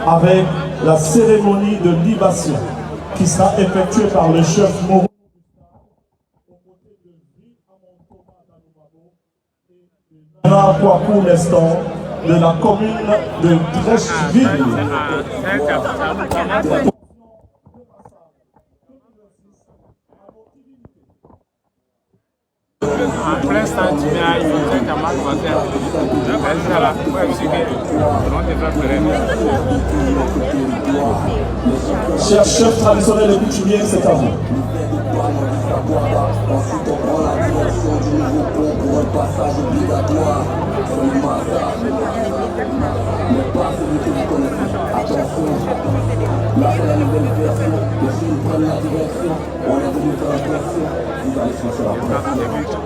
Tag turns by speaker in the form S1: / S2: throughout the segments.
S1: avec la cérémonie de libation qui sera effectuée par le chef Moro. Pour l'instant de la commune de Drècheville.
S2: En plein temps, tu viens, il faut que tu as
S1: chers chefs traditionnels et coutumiers, c'est à vous.
S3: Ensuite on prend la direction du nouveau pont pour un passage obligatoire sur le Massa. Mais pas celui que vous connaissez. Attention, là c'est la nouvelle version. Et si vous prenez la direction, on est venu faire la version. Vous allez chercher la porte.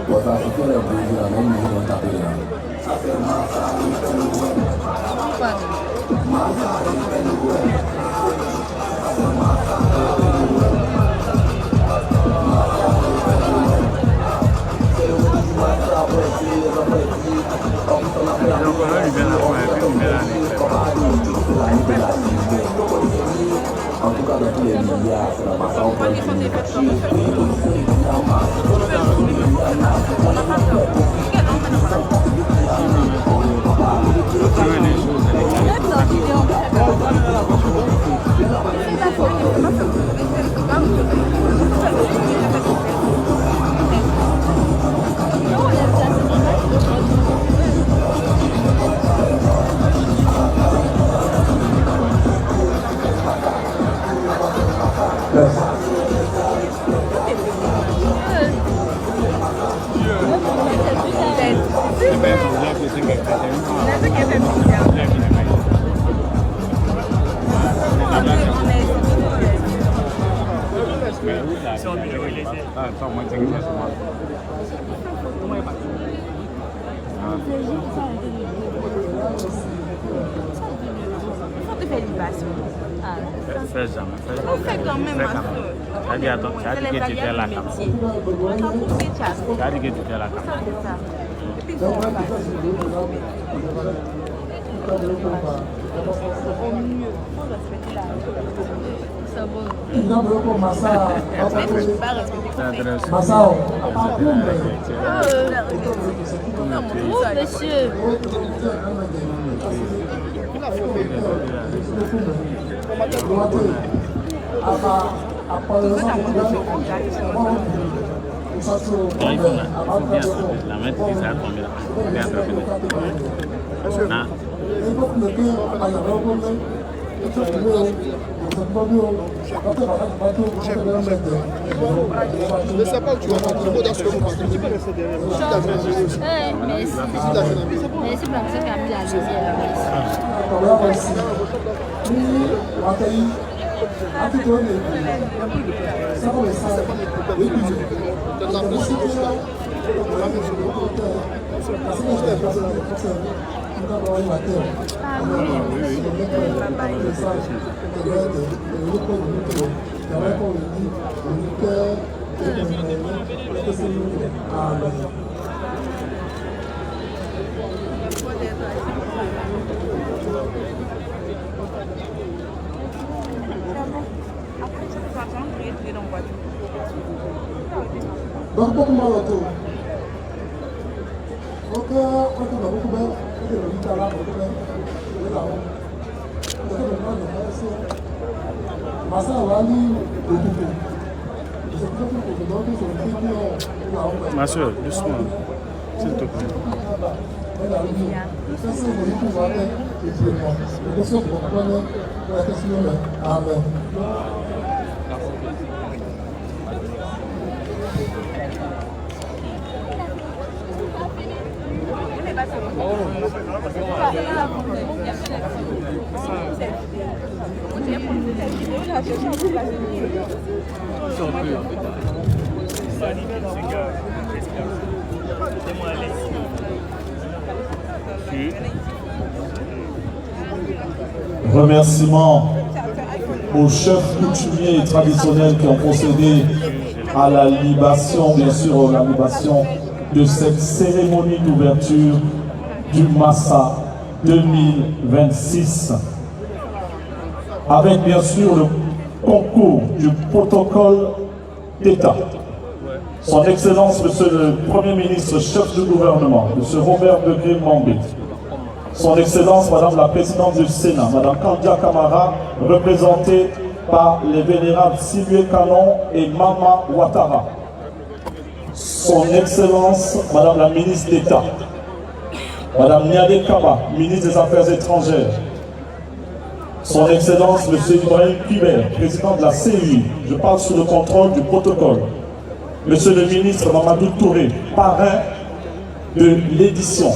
S3: Bon, ça c'est fait les bougies là, même nous on tape là. Ça c'est Massa, il fait le web. Massa, il fait le web. Ça c'est Massa, il fait le web. En tout cas, dans tous les médias, c'est la façon dont
S4: On fait quand même un peu. Tu as dit que tu fais la carte. Tu as dit que tu fais la carte. Et puis, on va au mieux, il faut respecter la monsieur.
S2: La mettre qui ça combien?
S5: Je ne sais pas où tu vas partir dans ce moment parce que tu peux rester derrière.
S4: Merci pour la musique qui a mis la lumière.
S5: Donc, beaucoup mal autour. Ok, on a beaucoup de
S2: Ma soeur, doucement, s'il te plaît.
S5: Amen.
S1: Remerciements aux chefs coutumiers et traditionnels qui ont procédé à la libation, bien sûr, à la libation de cette cérémonie d'ouverture du Massa 2026. avec bien sûr le concours du protocole d'État. Son Excellence, Monsieur le Premier ministre, chef du gouvernement, Monsieur Robert Degré Mambé. Son Excellence, Madame la Présidente du Sénat, Madame Kandia Kamara, représentée par les vénérables Sylvie Canon et Mama Ouattara. Son Excellence, Madame la Ministre d'État, Madame Niadé Kaba, Ministre des Affaires étrangères. Son Excellence, Monsieur Ibrahim Kibert, Président de la CEI, je parle sous le contrôle du protocole. Monsieur le Ministre Mamadou Touré, parrain de l'édition.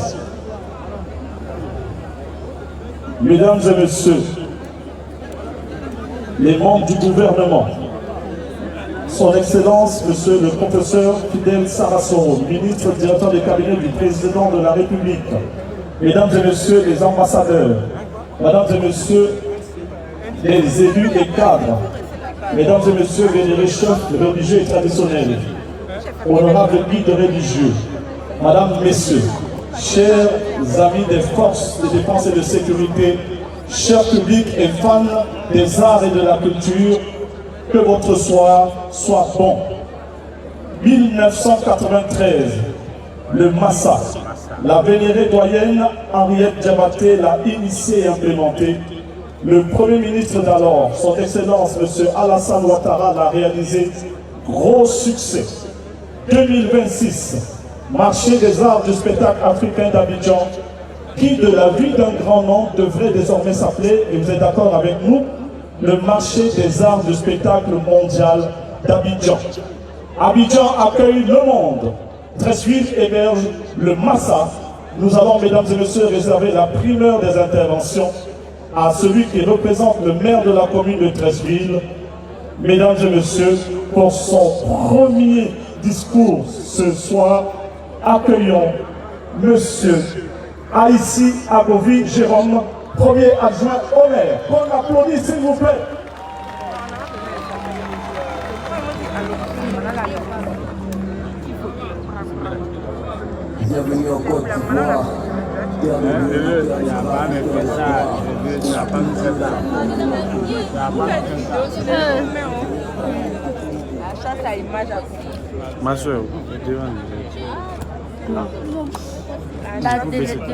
S1: Mesdames et Messieurs, les membres du gouvernement, Son Excellence, Monsieur le Professeur Fidel Sarasoro, ministre directeur des cabinets du Président de la République, Mesdames et Messieurs les ambassadeurs, Mesdames et Messieurs les élus et cadres, Mesdames et Messieurs vénérés chefs religieux et traditionnels, honorables guides religieux, Madame, Messieurs, chers amis des forces de défense et de sécurité, chers publics et fans des arts et de la culture, que votre soir soit bon. 1993, le massacre, la vénérée doyenne Henriette Diabaté l'a initié et implémenté. Le Premier ministre d'alors, Son Excellence M. Alassane Ouattara, l'a réalisé. Gros succès. 2026, marché des arts du spectacle africain d'Abidjan, qui de la vie d'un grand nom devrait désormais s'appeler, et vous êtes d'accord avec nous, le marché des arts du spectacle mondial d'Abidjan. Abidjan accueille le monde. Treichville héberge le Massa. Nous allons, mesdames et messieurs, réserver la primeur des interventions à celui qui représente le maire de la commune de Treichville. Mesdames et messieurs, pour son premier discours ce soir, accueillons Monsieur Aïssi Abovi Jérôme, premier adjoint au maire. Qu'on applaudisse s'il vous plaît.
S3: Bienvenue en Côte d'Ivoire.
S2: Ma soeur,
S6: de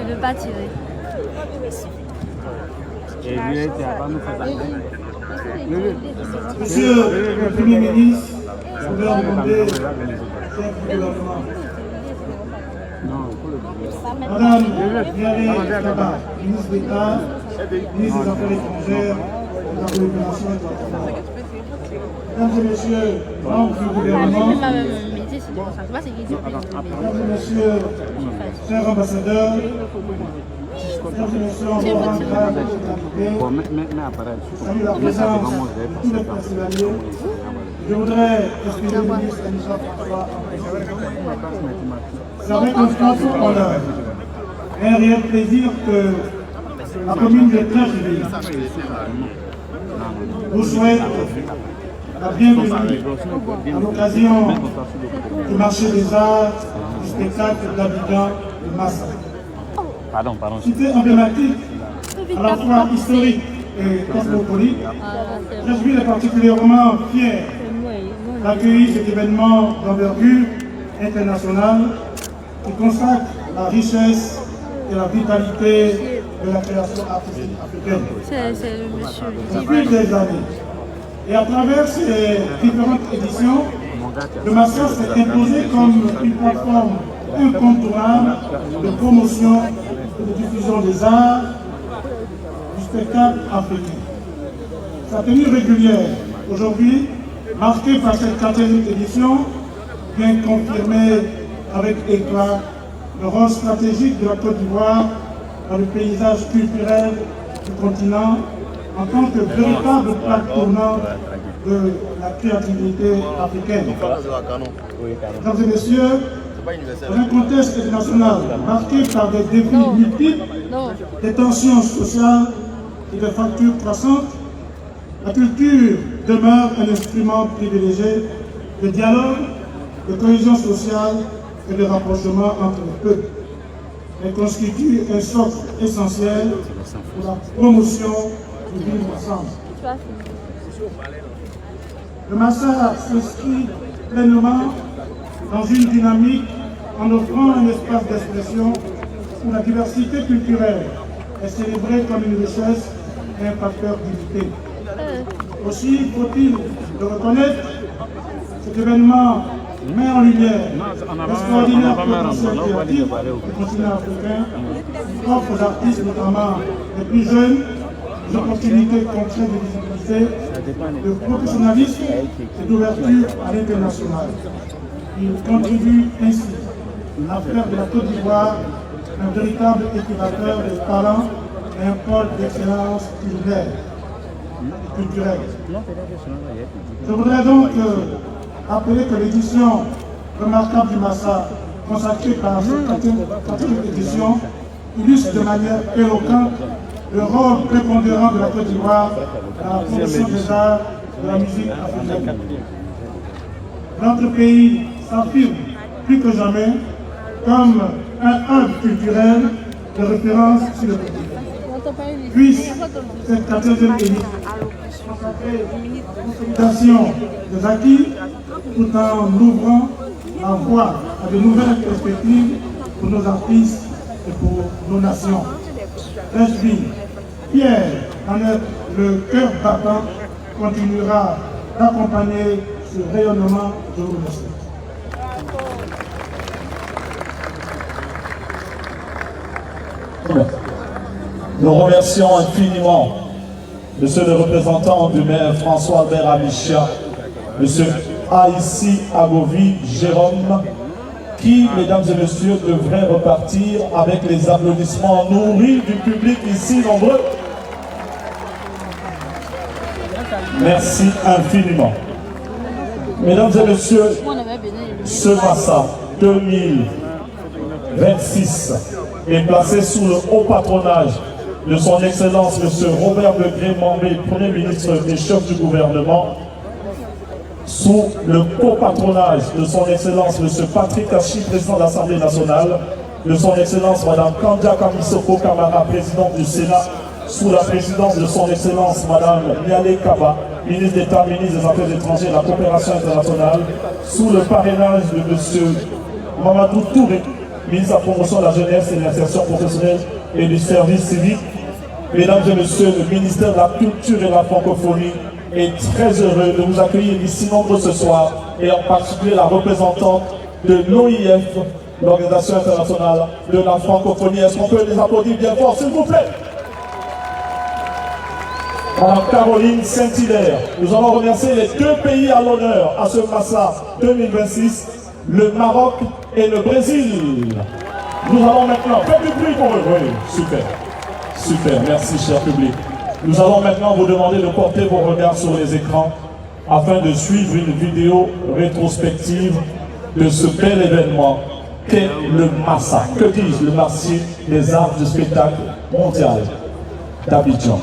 S6: ne pas tirer.
S5: Monsieur le Premier ministre, je voudrais demander chef du gouvernement. Madame Niadé Kaba, ministre d'État, ministre des Affaires étrangères, de la coopération internationale. Mesdames et messieurs, membres du gouvernement, mesdames et messieurs, chers ambassadeurs, mesdames et messieurs, en grand rang, salut la présence de tous les personnaliers. Je voudrais exprimer le ministre Anissa François. C'est avec un franc honneur et un réel plaisir que la commune de Treichville vous souhaite la bienvenue à l'occasion du marché des arts, du spectacle d'Abidjan de Massa. Cité emblématique, à la fois historique et cosmopolite, Treichville est particulièrement fier d'accueillir cet événement d'envergure internationale qui consacre la richesse et la vitalité de la création artistique africaine.
S6: C'est le monsieur.
S5: Depuis des années. Et à travers ces différentes éditions, le Massa s'est imposé comme une plateforme incontournable de promotion et de diffusion des arts, du spectacle africain. Sa tenue régulière, aujourd'hui, marquée par cette 4e édition, vient confirmer avec éclat le rôle stratégique de la Côte d'Ivoire dans le paysage culturel du continent en tant que véritable plaque tournante de la créativité africaine. Mesdames et messieurs, dans un contexte international marqué par des défis multiples, des tensions sociales et des fractures croissantes, la culture demeure un instrument privilégié de dialogue, de cohésion sociale et de rapprochement entre les peuples. Elle constitue un socle essentiel pour la promotion du vivre ensemble.
S6: pas fini.
S5: Le Massa s'inscrit pleinement dans une dynamique en offrant un espace d'expression où la diversité culturelle est célébrée comme une richesse et un facteur d'unité. Aussi faut-il le reconnaître, cet événement met en lumière l'extraordinaire potentiel créatif du continent africain, qui offre aux artistes, notamment les plus jeunes, des opportunités concrètes de visibilité, de professionnalisme et d'ouverture à l'international. Il contribue ainsi à faire de la Côte d'Ivoire un véritable incubateur de talents et un pôle d'excellence culinaire et culturelle. Je voudrais donc rappeler que l'édition remarquable du Massa, consacrée par cette 4e édition, illustre de manière éloquente le rôle prépondérant de la Côte d'Ivoire dans la promotion des arts de la musique africaine. Notre pays s'affirme plus que jamais comme un hub culturel de référence sur le continent. Puisse cette 4e édition consacrer la consolidation des acquis tout en ouvrant la voie à de nouvelles perspectives pour nos artistes et pour nos nations. L'esprit, fier d'en être le cœur battant, continuera d'accompagner ce rayonnement. Je vous remercie.
S1: Nous remercions infiniment Monsieur le représentant du maire François Albert Amichia, Monsieur Aïssi Agovi Jérôme, qui, mesdames et messieurs, devrait repartir avec les applaudissements nourris du public ici nombreux. Merci infiniment. Mesdames et messieurs, ce Massa 2026 est placé sous le haut patronage de son Excellence M. Robert Degré Mambé, Premier ministre et chef du gouvernement, sous le co-patronage de son Excellence M. Patrick Kachi, président de l'Assemblée nationale, de son Excellence Mme Kandia Kamisoko Kamara, présidente du Sénat, sous la présidence de son Excellence Mme Niale Kaba, ministre d'État, ministre des Affaires étrangères et de la coopération internationale, sous le parrainage de M. Mamadou Touré, ministre de la promotion de la jeunesse et de l'insertion professionnelle et du service civique. Mesdames et messieurs, le ministère de la Culture et de la Francophonie est très heureux de vous accueillir ici nombreux ce soir, et en particulier la représentante de l'OIF, l'Organisation internationale de la francophonie. Est-ce qu'on peut les applaudir bien fort, s'il vous plaît? Madame Caroline Saint-Hilaire. Nous allons remercier les 2 pays à l'honneur à ce Massa 2026, le Maroc et le Brésil. Nous allons maintenant, faites du bruit pour eux. Oui, super. Super, merci cher public. Nous allons maintenant vous demander de porter vos regards sur les écrans afin de suivre une vidéo rétrospective de ce bel événement qu'est le Massa. Que dis-je, le marché des arts du spectacle mondial d'Abidjan.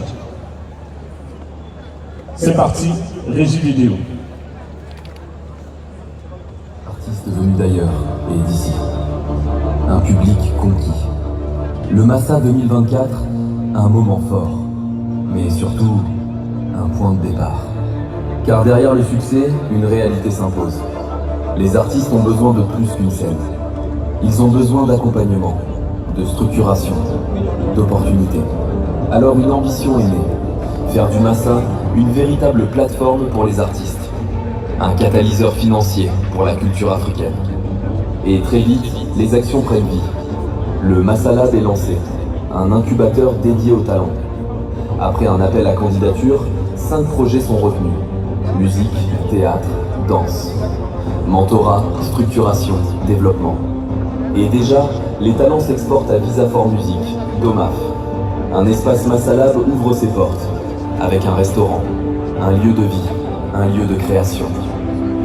S1: C'est parti, régie vidéo.
S7: Artistes venus d'ailleurs et d'ici. Un public conquis. Le Massa 2024, un moment fort, mais surtout un point de départ. Car derrière le succès, une réalité s'impose. Les artistes ont besoin de plus qu'une scène. Ils ont besoin d'accompagnement, de structuration, d'opportunités. Alors une ambition est née. Faire du Massa une véritable plateforme pour les artistes. Un catalyseur financier pour la culture africaine. Et très vite, les actions prennent vie. Le Massa Lab est lancé, un incubateur dédié aux talents. Après un appel à candidature, 5 projets sont retenus. Musique, théâtre, danse. Mentorat, structuration, développement. Et déjà, les talents s'exportent à Visafor Musique, Domaf. Un espace Massa Lab ouvre ses portes, avec un restaurant, un lieu de vie, un lieu de création.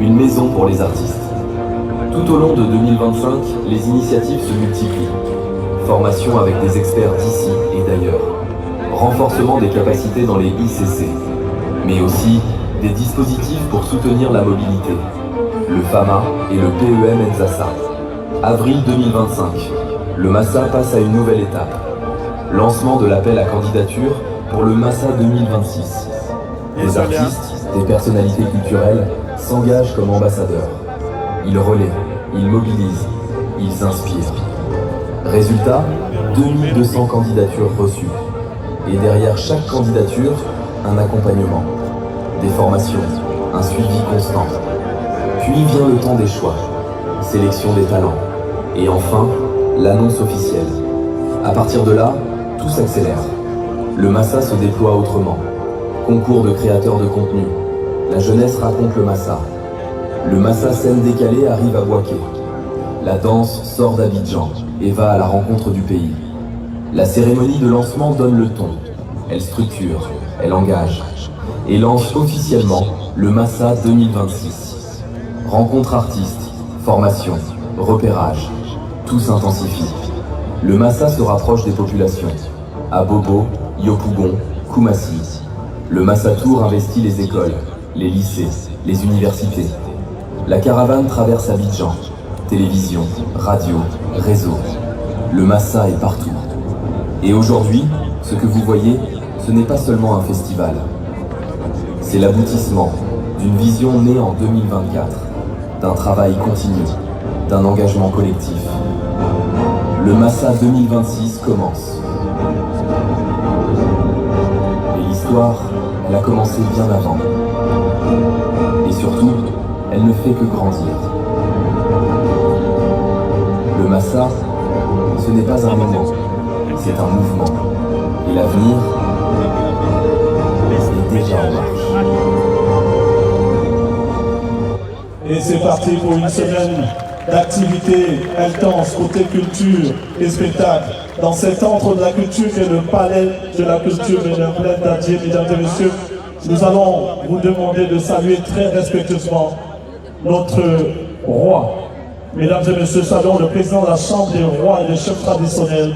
S7: Une maison pour les artistes. Tout au long de 2025, les initiatives se multiplient. Formation avec des experts d'ici et d'ailleurs. Renforcement des capacités dans les ICC. Mais aussi des dispositifs pour soutenir la mobilité. Le FAMA et le PEM Enzassa. Avril 2025, le Massa passe à une nouvelle étape. Lancement de l'appel à candidature pour le Massa 2026. Des artistes, des personnalités culturelles s'engagent comme ambassadeurs. Ils relaient, ils mobilisent, ils inspirent. Résultat, 2200 candidatures reçues. Et derrière chaque candidature, un accompagnement, des formations, un suivi constant. Puis vient le temps des choix, sélection des talents. Et enfin, l'annonce officielle. À partir de là, tout s'accélère. Le Massa se déploie autrement. Concours de créateurs de contenu. La jeunesse raconte le Massa. Le Massa scène décalée arrive à Bouaké. La danse sort d'Abidjan et va à la rencontre du pays. La cérémonie de lancement donne le ton. Elle structure, elle engage et lance officiellement le Massa 2026. Rencontre artistes, formation, repérage, tout s'intensifie. Le Massa se rapproche des populations. À Bobo, Yopougon, Koumassi. Le Massa Tour investit les écoles, les lycées, les universités. La caravane traverse Abidjan. Télévision, radio, réseau. Le Massa est partout. Et aujourd'hui, ce que vous voyez, ce n'est pas seulement un festival. C'est l'aboutissement d'une vision née en 2024, d'un travail continu, d'un engagement collectif. Le Massa 2026 commence. Et l'histoire, elle a commencé bien avant. Et surtout, elle ne fait que grandir. Le Massa, ce n'est pas un moment, c'est un mouvement. Et l'avenir est déjà en marche.
S1: Et c'est parti pour une semaine d'activités intenses côté culture et spectacle. Dans cet antre de la culture qui est le palais de la culture de la plaine d'Adier, mesdames et messieurs, nous allons vous demander de saluer très respectueusement notre roi. Mesdames et messieurs, saluons le président de la Chambre des rois et des chefs traditionnels,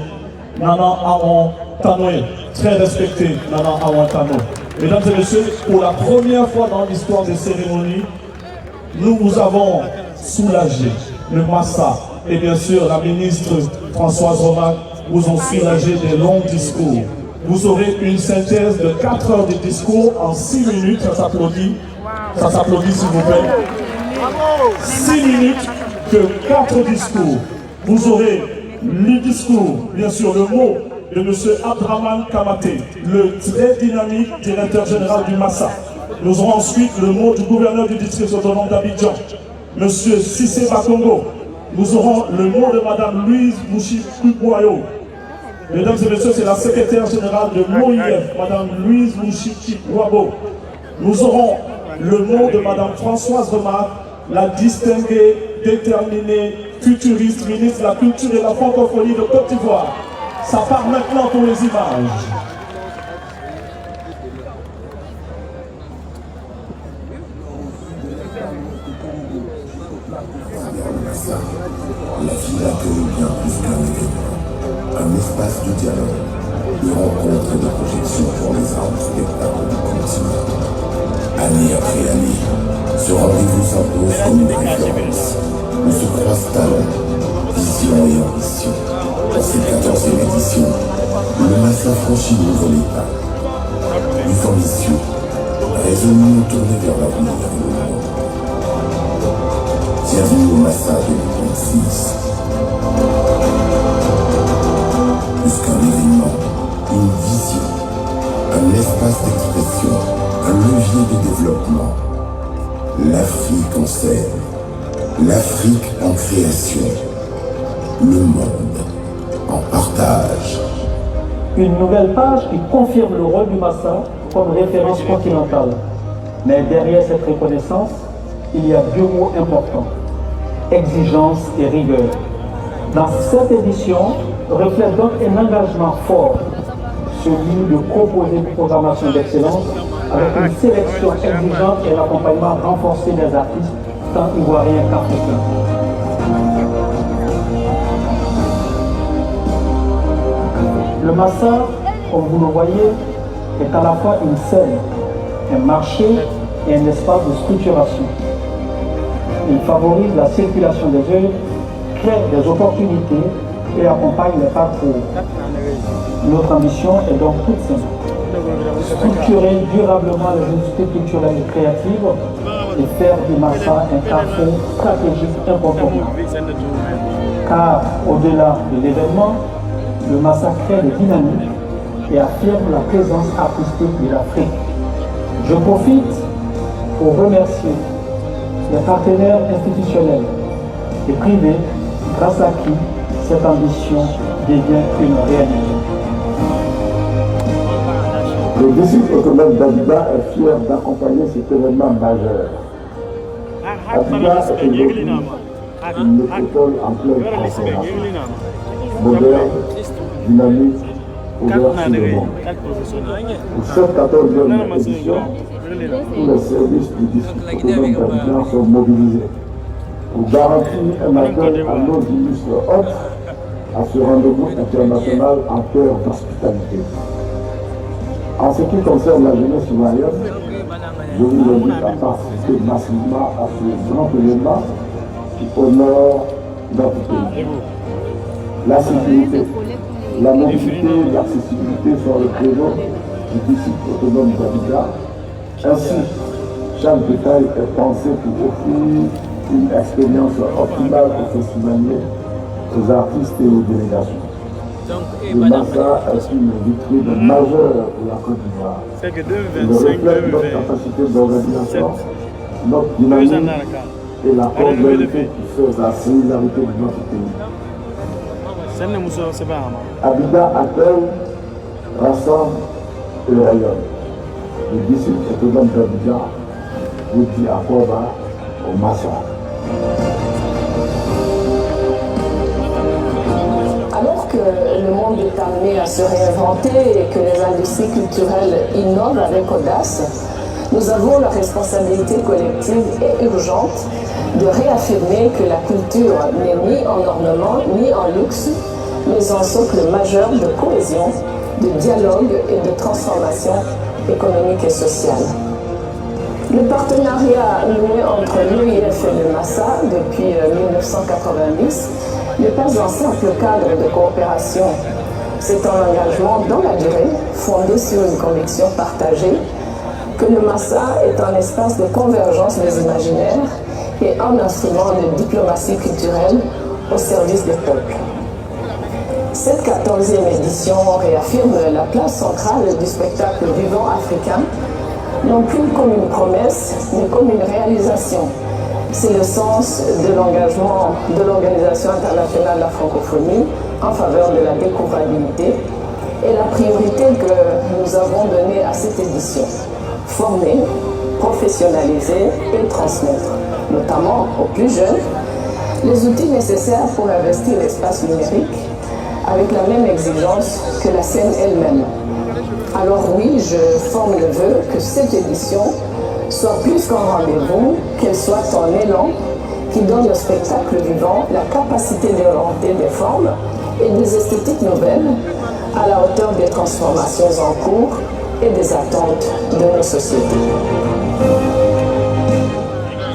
S1: Nana Awon Tanoé, très respecté Nana Awon Tanoé. Mesdames et messieurs, pour la première fois dans l'histoire des cérémonies, nous vous avons soulagé le Massa et bien sûr la ministre Françoise Romac vous ont soulagé des longs discours. Vous aurez une synthèse de 4 heures de discours en 6 minutes, ça s'applaudit. Ça s'applaudit s'il vous plaît. 6 minutes que 4 discours. Vous aurez le discours, bien sûr le mot de M. Abdraman Kamaté, le très dynamique directeur général du Massa. Nous aurons ensuite le mot du gouverneur du district autonome d'Abidjan, M. Sissé Bakongo. Nous aurons le mot de Mme Louise Mouchi-Kuboyo. Mesdames et messieurs, c'est la secrétaire générale de l'OIF, Mme Louise Mouchi-Kuboyo. Nous aurons le mot de Mme Françoise Remarque, la distinguée, déterminée, futuriste, ministre de la Culture et de la Francophonie de Côte d'Ivoire. Ça part maintenant pour les images.
S3: La ville accueille bien plus qu'un événement, un espace de dialogue, de rencontres et de projection pour les arts spectacles du continent. Année après année, ce rendez-vous s'impose comme une référence, où se croisent talent, vision et ambition. Dans cette 14e édition, le Massa franchit de nouveaux étapes, plus ambitieux, résolument tourné vers l'avenir et le monde. Bienvenue au Massa 2026. Plus qu'un événement, une vision, un espace d'expression, un levier de développement. L'Afrique en scène, l'Afrique en création, le monde en partage.
S8: Une nouvelle page qui confirme le rôle du Massa comme référence continentale. Mais derrière cette reconnaissance, il y a 2 mots importants, exigence et rigueur. Dans cette édition, reflète donc un engagement fort, celui de proposer une programmation d'excellence avec une sélection exigeante et l'accompagnement renforcé des artistes, tant ivoiriens qu'africains. Le Massa, comme vous le voyez, est à la fois une scène, un marché et un espace de structuration. Il favorise la circulation des œuvres, crée des opportunités et accompagne les parcours. Notre ambition est donc toute simple, structurer durablement les industries culturelles et créatives et faire du Massa un carrefour stratégique incontournable. Car au-delà de l'événement, le Massa crée des dynamiques et affirme la présence artistique de l'Afrique. Je profite pour remercier les partenaires institutionnels et privés grâce à qui cette ambition devient une réalité.
S3: Le district autonome d'Abidjan est fier d'accompagner cet événement majeur. Abidjan est aujourd'hui une métropole en pleine transformation, moderne, dynamique, ouverte sur le monde. Pour cette 14e édition, tous les services du district autonome d'Abidjan sont mobilisés pour garantir un accueil à nos illustres hôtes à ce rendez-vous international en terre d'hospitalité. En ce qui concerne la jeunesse ivoirienne, je vous invite à participer massivement à ce grand événement qui honore notre pays. La sécurité, la mobilité et l'accessibilité sont le credo du district autonome d'Abidjan. Ainsi, chaque détail est pensé pour offrir une expérience optimale aux festivaliers, aux artistes et aux délégations. Le Massa est une vitrine majeure pour la Côte d'Ivoire. Il reflète notre capacité d'organisation, notre dynamisme et la cordialité qui fait la solidarité de notre pays. Abidjan accueille, rassemble et rayonne. Le district autonome d'Abidjan vous dit à quoi va au Massa.
S9: Alors que le monde est amené à se réinventer et que les industries culturelles innovent avec audace, nous avons la responsabilité collective et urgente de réaffirmer que la culture n'est ni en ornement ni en luxe, mais un socle majeur de cohésion, de dialogue et de transformation économique et sociale. Le partenariat noué entre l'OIF et le Massa depuis 1990 n'est pas un simple cadre de coopération. C'est un engagement dans la durée, fondé sur une conviction partagée que le Massa est un espace de convergence des imaginaires et un instrument de diplomatie culturelle au service des peuples. Cette 14e édition réaffirme la place centrale du spectacle vivant africain, non plus comme une promesse, mais comme une réalisation. C'est le sens de l'engagement de l'Organisation internationale de la francophonie en faveur de la découvrabilité et la priorité que nous avons donnée à cette édition. Former, professionnaliser et transmettre, notamment aux plus jeunes, les outils nécessaires pour investir l'espace numérique avec la même exigence que la scène elle-même. Alors oui, je forme le vœu que cette édition soit plus qu'un rendez-vous, qu'elle soit un élan qui donne au spectacle vivant la capacité d'orienter des formes et des esthétiques nouvelles à la hauteur des transformations en cours et des attentes de nos sociétés.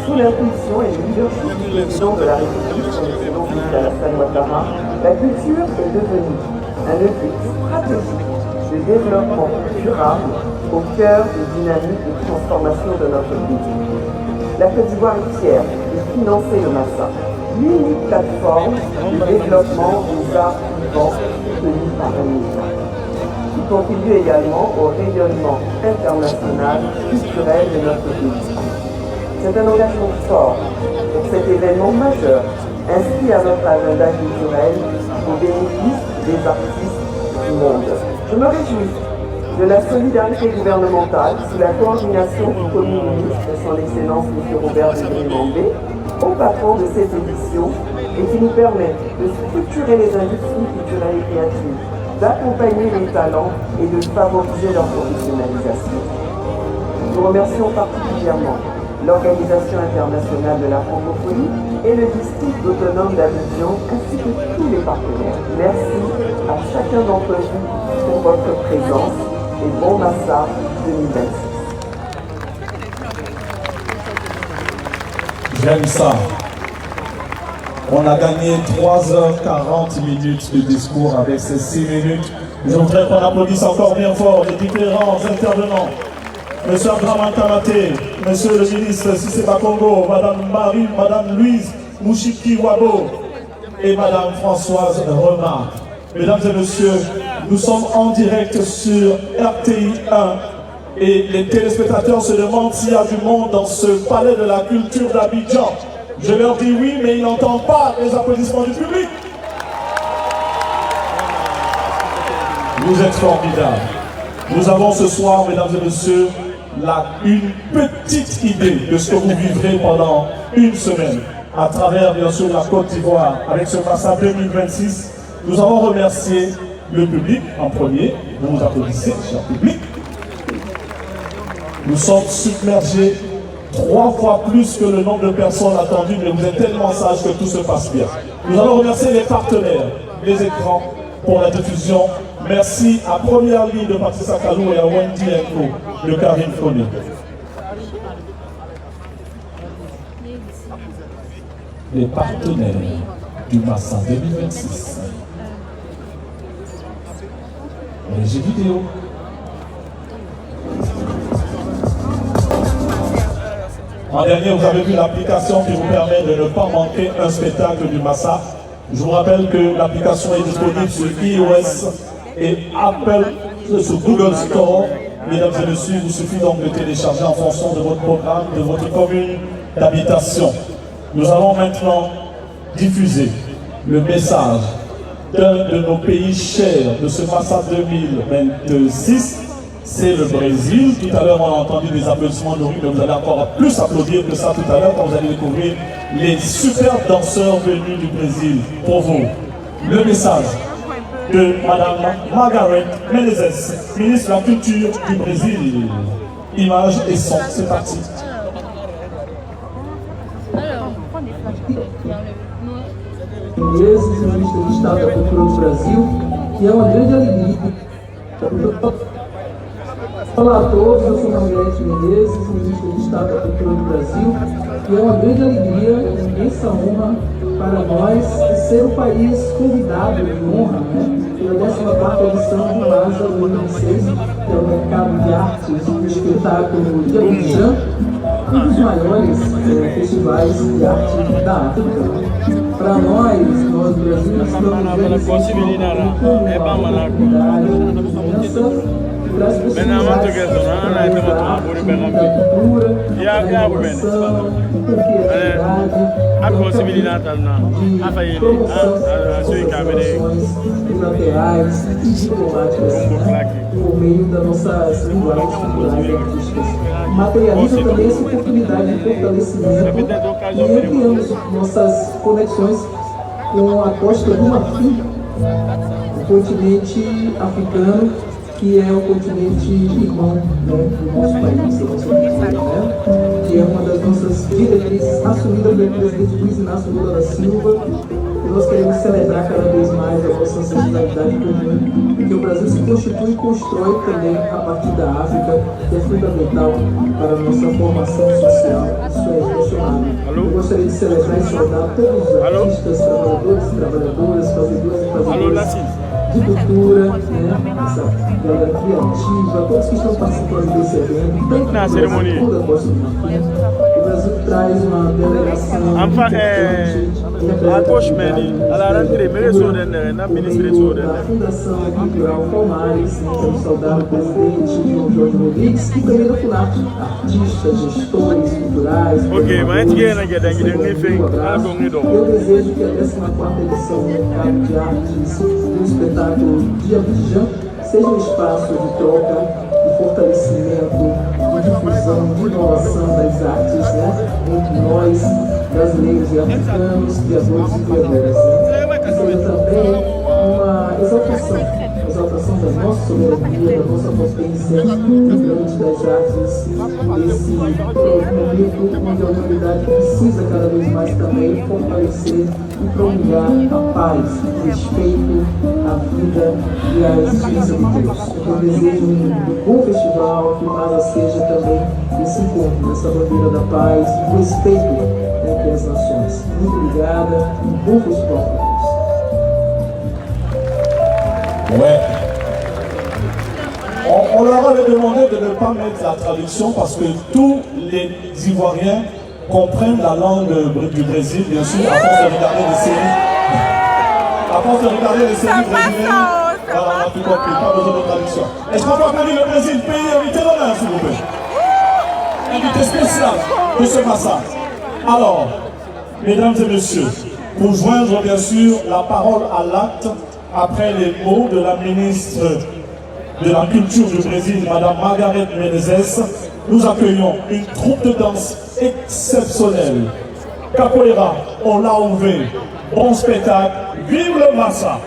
S10: Sous l'impulsion et le leadership du président de la République, son Excellence Alassane Ouattara, la culture est devenue un levier stratégique de développement durable au cœur des dynamiques de transformation de notre pays. La Côte d'Ivoire est fière de financer le Massa, l'unique plateforme de développement des arts vivants soutenue par un État. Il contribue également au rayonnement international culturel de notre pays. C'est un engagement fort pour cet événement majeur inscrit à notre agenda culturel au bénéfice des artistes du monde. Je me réjouis de la solidarité gouvernementale sous la coordination du Premier ministre et son Excellence M. Robert de Grimambé, au patron de cette édition, et qui nous permet de structurer les industries culturelles et créatives, d'accompagner les talents et de favoriser leur professionnalisation. Nous remercions particulièrement l'Organisation internationale de la francophonie et le district autonome d'Abidjan ainsi que tous les partenaires. Merci à chacun d'entre vous pour votre présence et bon Massa 2026.
S1: J'aime ça. On a gagné 3h40 de discours avec ces 6 minutes Je voudrais qu'on applaudisse encore bien fort les différents intervenants. Monsieur Abdraman Kamate, Monsieur le ministre Sissé Bakongo, Madame Marie, Madame Louise Mouchiki Wabo et Madame Françoise Remard. Mesdames et messieurs, nous sommes en direct sur RTI 1 et les téléspectateurs se demandent s'il y a du monde dans ce palais de la culture d'Abidjan. Je leur dis oui, mais ils n'entendent pas les applaudissements du public. Vous êtes formidables. Nous avons ce soir, mesdames et messieurs, une petite idée de ce que vous vivrez pendant une semaine à travers, bien sûr, la Côte d'Ivoire avec ce Massa 2026. Nous avons remercié le public en premier. Vous nous applaudissez, cher public. Nous sommes submergés 3 fois plus que le nombre de personnes attendues, mais vous êtes tellement sages que tout se passe bien. Nous allons remercier les partenaires, les écrans, pour la diffusion. Merci à Première Ligne de Patricia Kalou et à Wendy Enko de Karine Foné. Les partenaires du Massa 2026. Régie vidéo. En dernier, vous avez vu l'application qui vous permet de ne pas manquer un spectacle du Massa. Je vous rappelle que l'application est disponible sur iOS et Apple, sur Google Store. Mesdames et messieurs, il vous suffit donc de télécharger en fonction de votre programme, de votre commune d'habitation. Nous allons maintenant diffuser le message d'un de nos pays chers de ce Massa 2026. C'est le Brésil. Tout à l'heure, on a entendu des applaudissements nourris, mais vous allez encore plus applaudir que ça tout à l'heure quand vous allez découvrir les superbes danseurs venus du Brésil pour vous. Le message de Madame Margaret Menezes, ministre de la Culture du Brésil. Image et son, c'est parti.
S11: Menezes, ministro do Estado da Cultura do Brasil, e é uma grande alegria. Olá a todos, eu sou Margarete Menezes, ministro do Estado da Cultura do Brasil, e é uma grande alegria, uma imensa honra para nós ser o país convidado de honra, pela 14ª edição do MASA 2026, que é o Mercado de Artes e Espetáculo de Abidjan, um dos maiores festivais de arte da África. Para nós do Brasil, estamos vendo esse festival como uma oportunidade imensa para as pessoas da cultura, da inovação, da criatividade, de promoção das informações bilaterais e diplomáticas por meio das nossas linguagens culturais e artísticas. Materializa também essa oportunidade de fortalecimento e ampliamos nossas conexões com a Costa do Marfim, o continente africano, que é o continente irmão do nosso país, da nossa cultura, que é uma das nossas diretrizes assumida pelo presidente Luiz Inácio Lula da Silva. E nós queremos celebrar cada vez mais a nossa ancestralidade comum, porque o Brasil se constitui e constrói também a partir da África, que é fundamental para a nossa formação social. Isso é impressionante. Eu gostaria de celebrar e saudar todos os artistas, trabalhadores e trabalhadoras, fazedores e fazedoras de cultura, essa galera criativa, todos que estão participando desse evento, tanto do Brasil quanto da Costa do Marfim. O Brasil traz uma delegação da Fundação Cultural Palmares, quero saudar o presidente João Jorge Rodrigues e também da FUNAP, artistas, gestores culturais. Eu desejo que a 14ª edição do Mercado de Artes do Espetáculo de Abidjan seja um espaço de troca, de fortalecimento, de difusão, de inovação das artes, entre nós, brasileiros e africanos, criadores e criadoras. E seja também uma exaltação da nossa soberania, da nossa potência, diante das artes, nesse momento onde a humanidade precisa cada vez mais também fortalecer e promulgar a paz, o respeito à vida e à existência de Deus. Eu desejo um bom festival, que o MASA seja também esse encontro, nessa bandeira da paz, do respeito entre as nações. Muito obrigada, um bom festival para todos.
S1: Ouais, leur ai demandé de ne pas mettre la traduction parce que tous les Ivoiriens comprennent la langue du Brésil, bien sûr, à force de regarder les séries. À force de regarder les séries brésiliennes, on a tout compris, pas besoin de traduction. Est-ce qu'on peut applaudir le Brésil, pays invité d'honneur, s'il vous plaît? Invité spécial de ce massacre. Alors, mesdames et messieurs, pour joindre bien sûr la parole à l'acte, après les mots de la ministre de la Culture du Brésil, Madame Margaret Menezes, nous accueillons une troupe de danse exceptionnelle. Capoeira, on l'a ouvert. Bon spectacle, vive le Massa!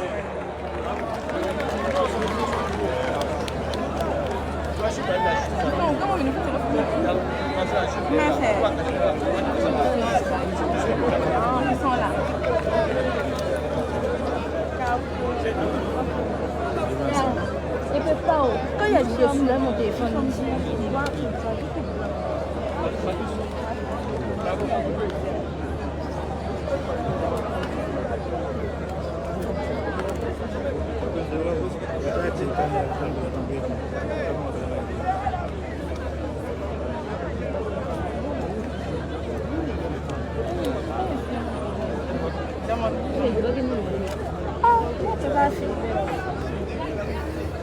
S6: Quand il y a du dessus, là, mon téléphone.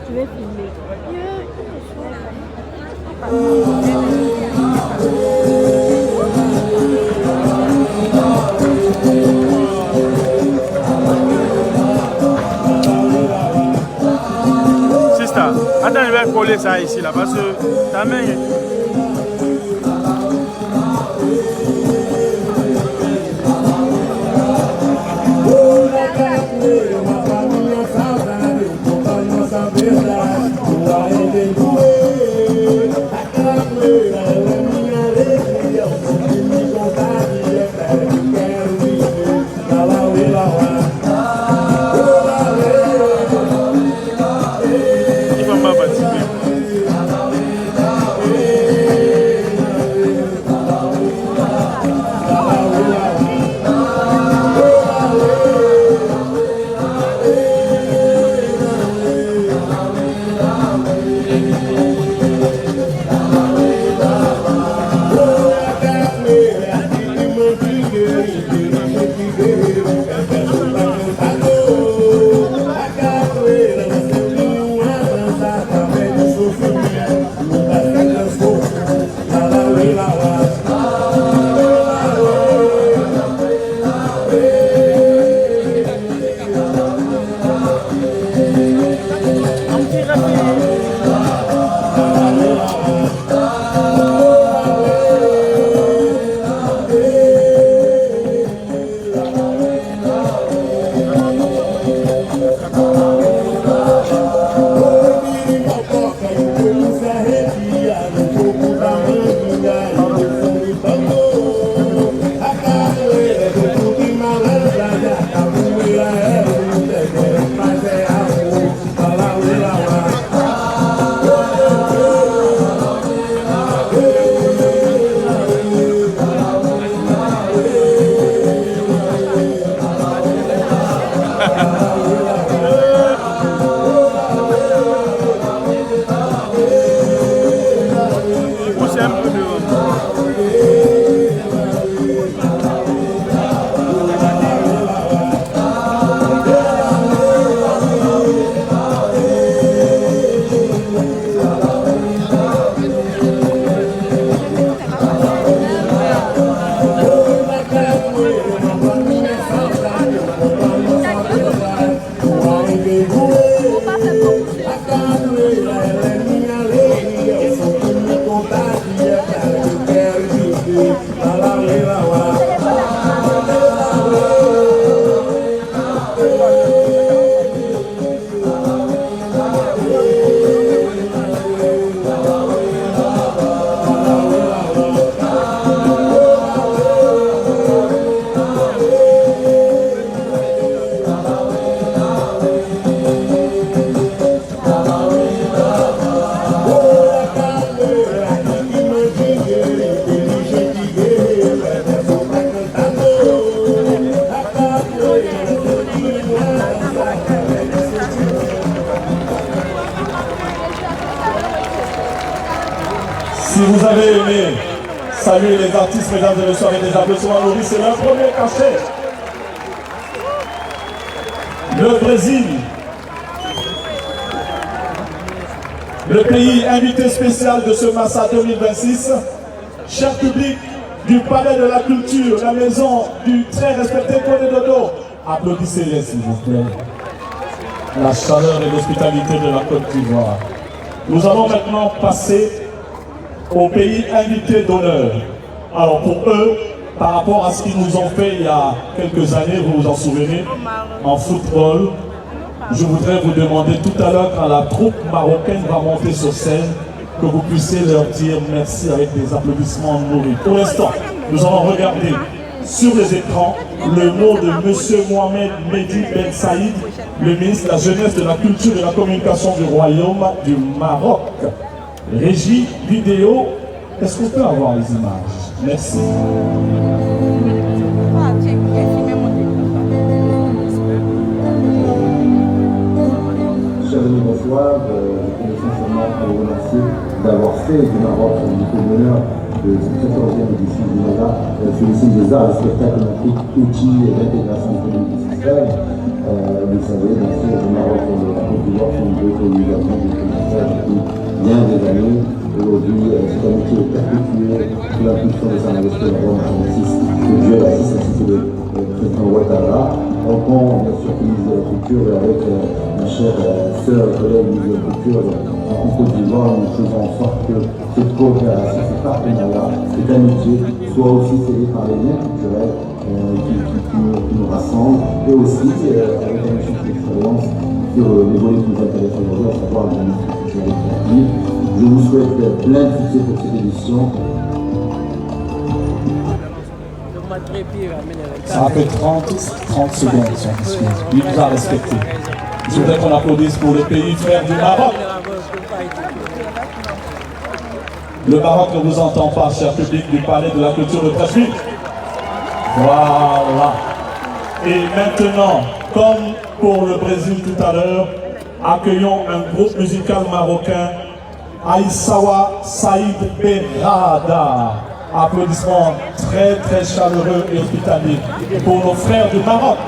S6: Tu veux filmer?
S2: Sister, attends, je vais coller ça ici là parce que ta main.
S1: Si vous avez aimé saluer les artistes, mesdames et messieurs, avec des applaudissements, Maurice, c'est leur premier cachet. Le Brésil, le pays invité spécial de ce Massa 2026, cher public du Palais de la Culture, la maison du très respecté Codé Dodo, applaudissez-les s'il vous plaît. La chaleur et l'hospitalité de la Côte d'Ivoire. Nous allons maintenant passer au pays invité d'honneur. Alors pour eux, par rapport à ce qu'ils nous ont fait il y a quelques années, vous vous en souvenez, en football, je voudrais vous demander tout à l'heure quand la troupe marocaine va monter sur scène, que vous puissiez leur dire merci avec des applaudissements nourris. Pour l'instant, nous allons regarder sur les écrans le mot de M. Mohamed Mehdi Ben Saïd, le ministre de la Jeunesse, de la Culture et de la Communication du Royaume du Maroc. Régie vidéo, est-ce qu'on peut avoir les images? Merci.
S12: Chers amis, bonsoir. Je tenais sincèrement à vous remercier d'avoir fait du Maroc un bonheur de cette 14e édition du Mala sur le signe des arts et spectacles olympiques, outils et d'intégration économique et sociale. Vous savez, bien sûr, le Maroc et la Côte d'Ivoire sont deux pays également de commerçants depuis bien des années. Aujourd'hui, cette amitié est perpétuée sous l'impulsion de Sa Majesté le roi Mohamed VI, que Dieu l'assiste, ainsi que le président Ouattara. On prend bien sûr le ministre de la Culture et avec ma chère sœur et collègue ministre de la Culture en Côte d'Ivoire, nous faisons en sorte que cette coopération, ce partenariat, cette amitié soit aussi scellée par les liens culturels qui nous rassemblent et aussi avec un échange d'expérience sur les volets qui nous intéressent aujourd'hui, à savoir la ministre culturelle et créative. Je vous souhaite plein de succès pour cette édition.
S1: Ça a fait 30 secondes, son discours. Il nous a respecté. Je voudrais qu'on applaudisse pour le pays frère du Maroc. Le Maroc ne vous entend pas, cher public du Palais de la Culture de Presqu'île. Voilà. Et maintenant, comme pour le Brésil tout à l'heure, accueillons un groupe musical marocain, Aïssawa Saïd Berrada. Applaudissements très très chaleureux et hospitaliers pour nos frères du Maroc.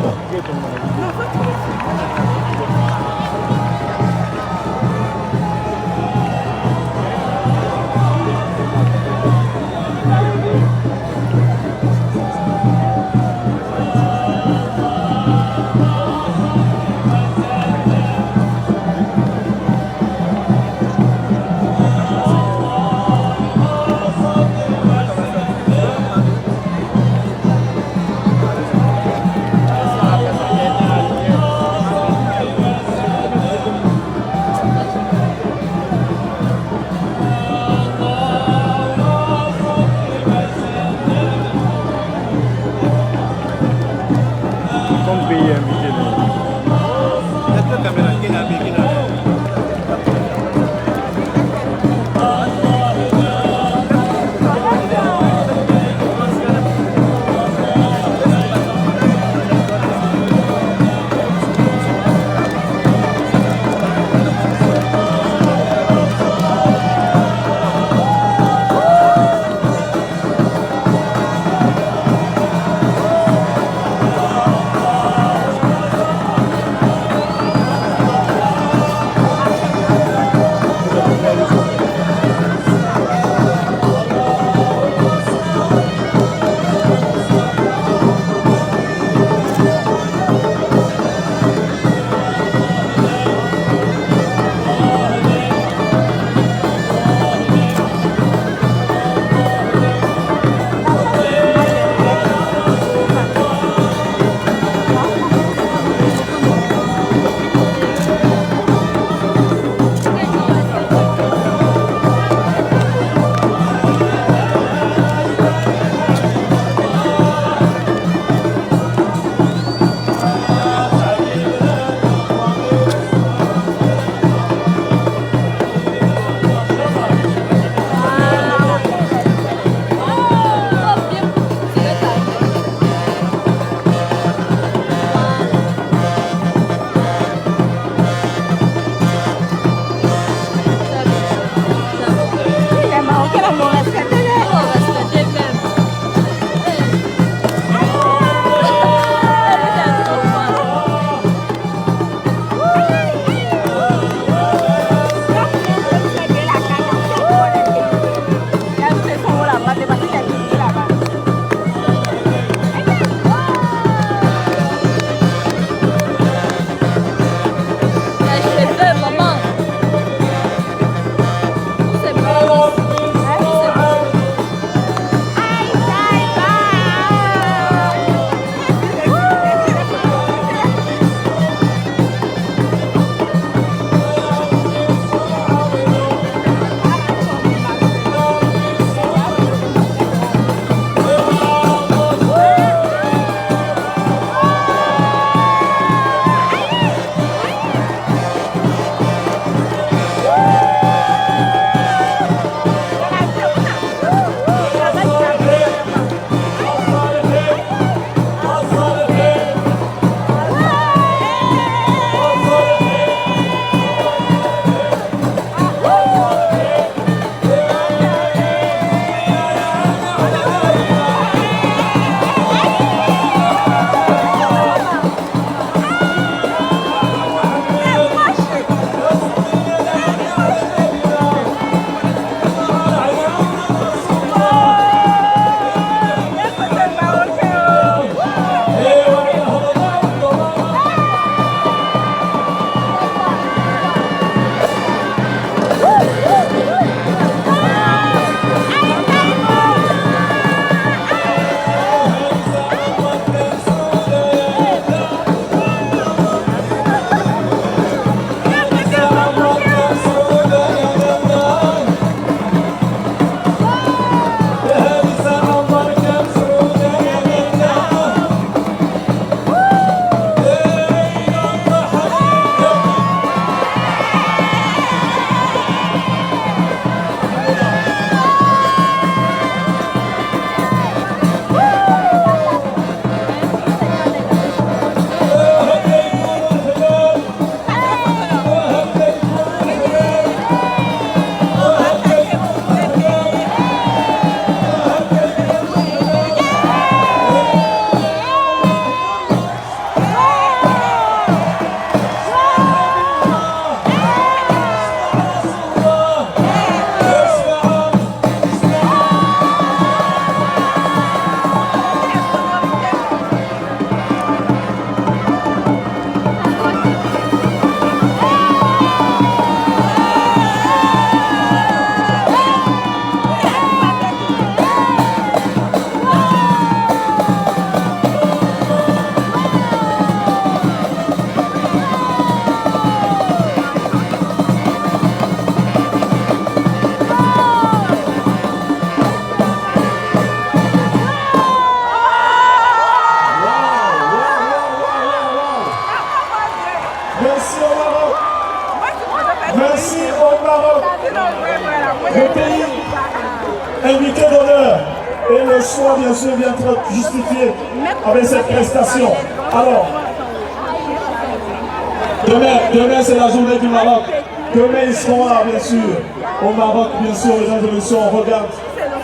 S1: Le pays, invité d'honneur. Et le choix, bien sûr, vient être justifié avec cette prestation. Alors, demain c'est la journée du Maroc. Demain, ils seront là, bien sûr. Au Maroc, bien sûr, mesdames et messieurs, on regarde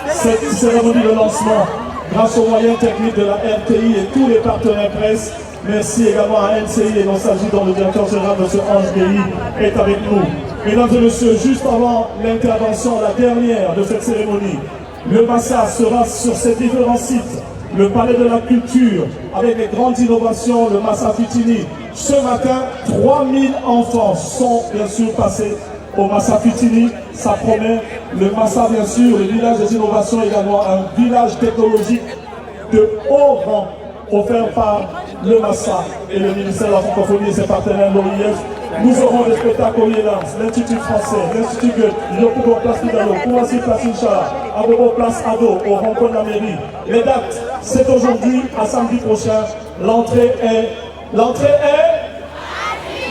S1: cette cérémonie de lancement grâce aux moyens techniques de la RTI et tous les partenaires presse. Merci également à NCI et Nostalgie, dont le directeur général, M. Ange Guéhi, est avec nous. Mesdames et messieurs, juste avant l'intervention, la dernière de cette cérémonie, le Massa sera sur ces différents sites. Le Palais de la Culture, avec les grandes innovations, le Massa Fitini. Ce matin, 3000 enfants sont bien sûr passés au Massa Fitini. Ça promet. Le Massa, bien sûr, le village des innovations également, un village technologique de haut rang, offert par le Massa et le ministère de la Francophonie et ses partenaires l'OIF. Nous aurons des spectacles au Yélams, l'Institut français, l'Institut Goethe, Yokubo Place Pidalo, Kouassi Place Inch'Allah, Abobo Place Ado, au rond-point de la mairie. Les dates, c'est aujourd'hui à samedi prochain. L'entrée est...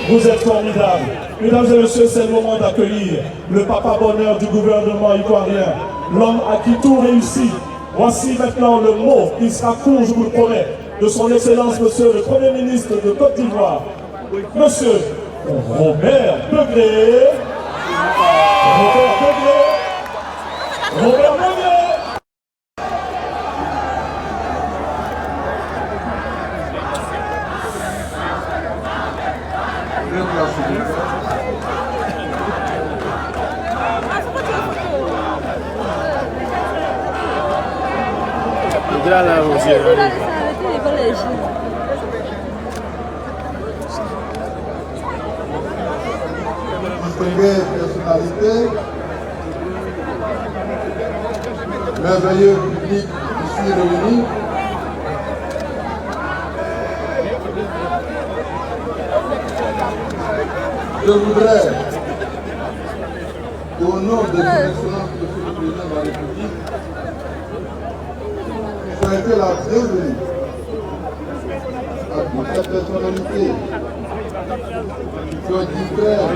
S1: Vous êtes formidables. Mesdames et messieurs, c'est le moment d'accueillir le papa bonheur du gouvernement ivoirien, l'homme à qui tout réussit. Voici maintenant le mot, il sera court, je vous le promets, de son Excellence, monsieur le Premier ministre de Côte d'Ivoire, monsieur Robert Degré. Robert Degré.
S12: Distinguée personnalité, merveilleux public ici réuni, je voudrais, au nom de son Excellence Monsieur le Président de la République, souhaiter la bienvenue à toutes ces personnalités qui ont diffère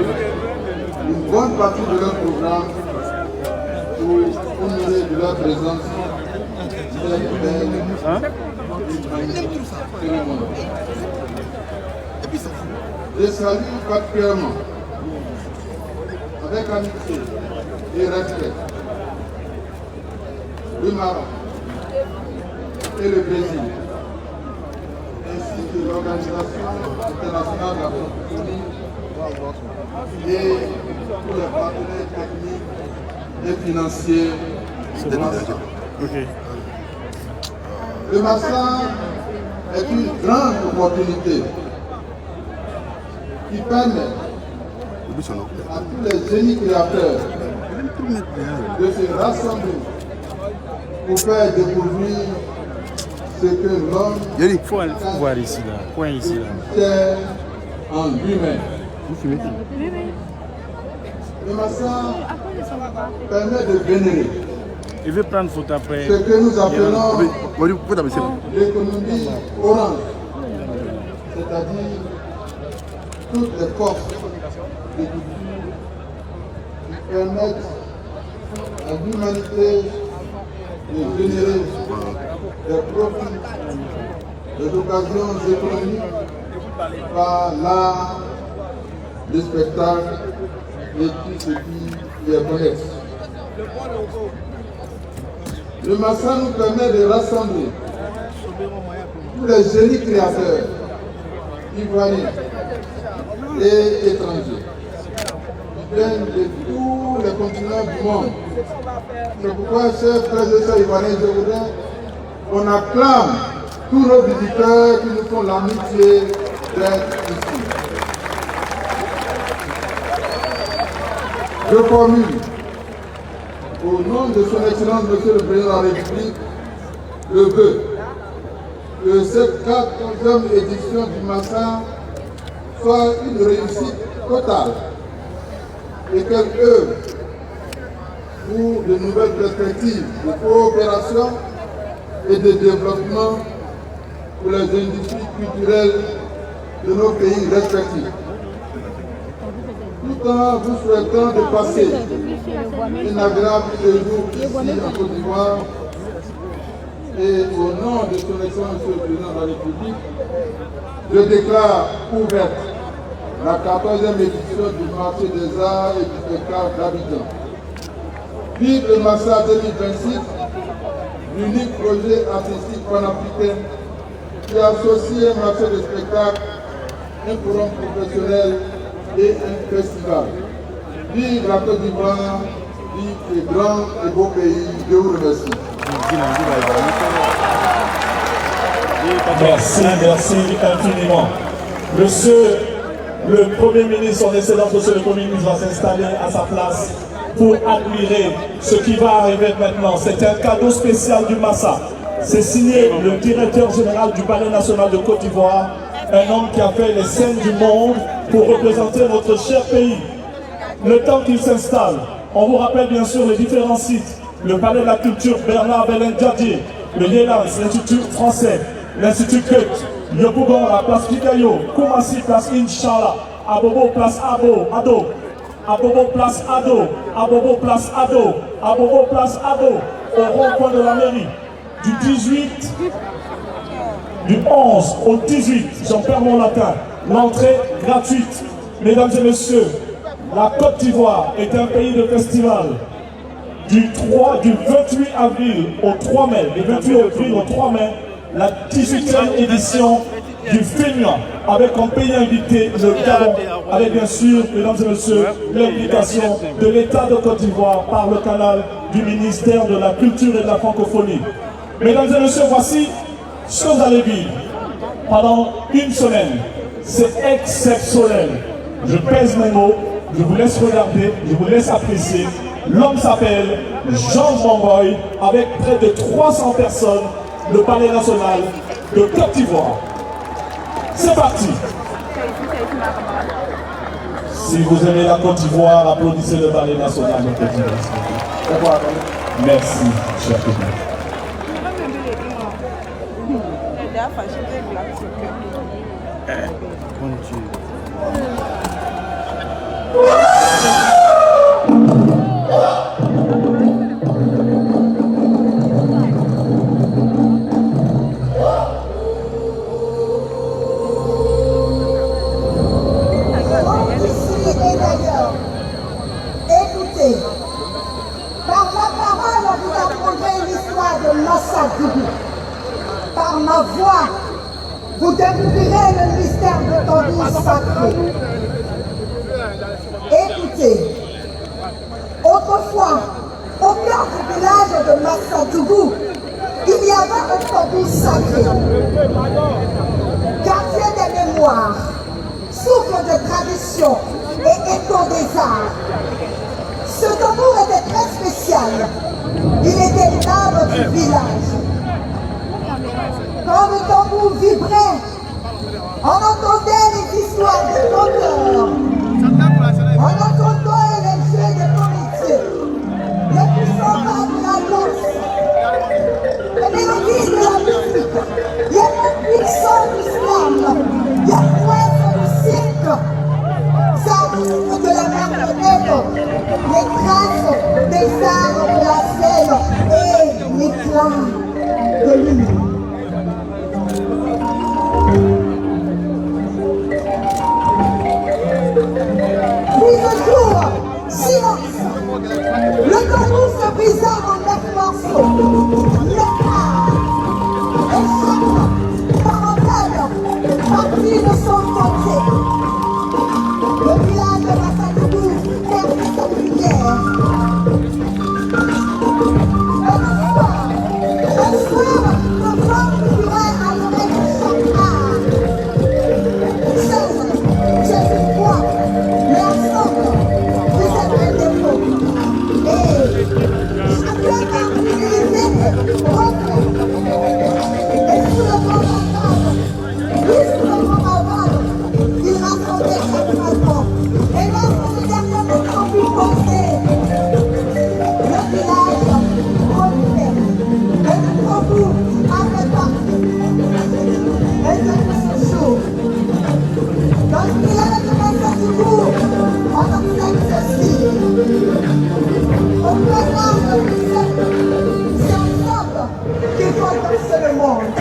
S12: une bonne partie de leur programme pour honorer de leur présence cette belle cérémonie. Je salue particulièrement, avec amitié et respect, le Maroc et le Brésil, ainsi que l'Organisation internationale de la francophonie et tous les partenaires techniques et financiers de Massa. Le Massa est une grande opportunité qui permet à tous les génies créateurs de se rassembler pour faire découvrir ce que l'homme
S2: il faut voir ici là, point ici là.
S12: sait en lui-même. Le Massa permet de vénérer
S2: Il veut prendre photo après.
S12: ce que nous appelons l'économie orange, c'est-à-dire toutes les forces de culture qui permettent à l'humanité de générer des profits, des occasions économiques par l'art, le spectacle et tout ce qui est connexe. Le Massa nous permet de rassembler tous les génies créateurs, ivoiriens et étrangers, qui viennent de tous les continents du monde. C'est pourquoi, chers frères et sœurs ivoiriens, je voudrais qu'on acclame tous nos visiteurs qui nous font l'amitié d'être ici. Je formule, au nom de son Excellence Monsieur le Président de la République, le vœu que cette 14e édition du Massa soit une réussite totale et qu'elle œuvre pour de nouvelles perspectives de coopération et de développement pour les industries culturelles de nos pays respectifs. Tout en vous souhaitant de passer
S13: un agréable séjour ici en Côte d'Ivoire. Et au nom de son Excellence Monsieur le Président de la République, je déclare ouverte la 14e édition du marché des arts et du spectacle d'Abidjan. Vive le Massa 2026, l'unique projet artistique panafricain qui associe un marché de spectacle, un forum professionnel et un festival. Vive la Côte d'Ivoire, vive les grands et beaux pays. Je vous remercie.
S1: Merci, merci infiniment. Le Premier ministre, son Excellence, Monsieur le Premier ministre, va s'installer à sa place pour admirer ce qui va arriver maintenant. C'est un cadeau spécial du Massa. C'est signé le directeur général du Ballet national de Côte d'Ivoire, un homme qui a fait les scènes du monde pour représenter notre cher pays. Le temps qu'il s'installe, on vous rappelle bien sûr les différents sites. Le Palais de la Culture Bernard Belin Diadier, le Yélans, l'Institut français, l'Institut Kut, Yopougon, la place Pikayo, Koumassi, place Inch'Allah, Abobo, place Ado, Abobo, place Ado, Abobo, place Ado, Abobo, place Ado, au rond-point de la mairie, du 11 au 18, j'en perds mon latin, l'entrée gratuite. Mesdames et messieurs, la Côte d'Ivoire est un pays de festival. Du 28 avril au 3 mai, du 28 avril au 3 mai, la 18e édition du FINIA, avec comme pays invité le Gabon, avec bien sûr, mesdames et messieurs, l'invitation de l'État de Côte d'Ivoire par le canal du ministère de la Culture et de la Francophonie. Mesdames et messieurs, voici ce que vous allez vivre pendant une semaine. C'est exceptionnel. Je pèse mes mots, je vous laisse regarder, je vous laisse apprécier. L'homme s'appelle Georges Mongoy, avec près de 300 personnes, le Palais national de Côte d'Ivoire. C'est parti. Si vous aimez la Côte d'Ivoire, applaudissez le Palais national de Côte d'Ivoire. Merci, cher public.
S14: Écoutez, par la parole, on vous apprendrez l'histoire de Massa Dougou. Par ma voix, vous découvrirez le mystère de tambour sacré. Écoutez, autrefois, au cœur du village de Massa Dougou, il y avait un tambour sacré, gardien des mémoires, souffle de tradition et écho des arts. Ce tambour était très spécial. Il était l'âme du village. Quand le tambour vibrait, on entendait les histoires des conteurs, on entendait les jeux des comédiens, les puissants pas de la danse, les mélodies de la musique, les mots puissants du slam, les poètes du cirque, ça de la marionnette, les traces des arts de la scène et l'éclat de l'humour. Puis un jour, silence, le tambour se brisa en 9 morceaux. Le art et chaque parenthèse partit de son côté. Le village de Massa Dougou perdit sa lumière. Un soir, le grand culturel a donné de chaque art. J'ai une voix, mais ensemble, vous êtes un défaut. Et chacun a utilisé proclame le siècle. C'est ensemble qu'il faut danser le monde.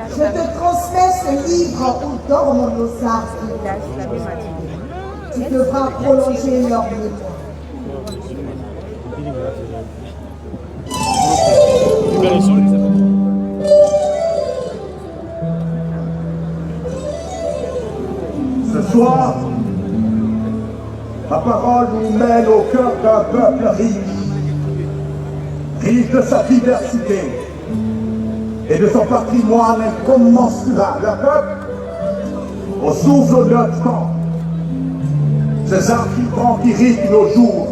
S14: Je te transmets ce livre où dorment nos âmes. Tu devras prolonger leur mémoire.
S12: Ce soir, ma parole nous mène au cœur d'un peuple riche de sa diversité et de son patrimoine incommensurable. Un peuple au souffle de notre temps, ces architectes qui rythment nos jours.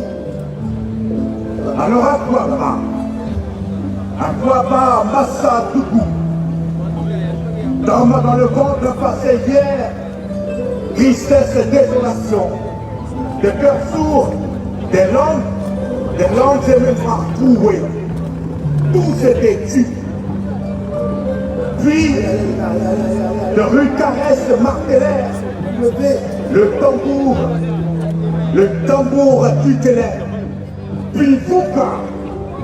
S12: Alors à quoi va Massa Dougou, dans le ventre passé hier, tristesse et désolation, des cœurs sourds, des langues et mémoires trouées, tous étaient tus. Puis, de rudes caresses martelaires, le tambour tutélaire, puis Fouca,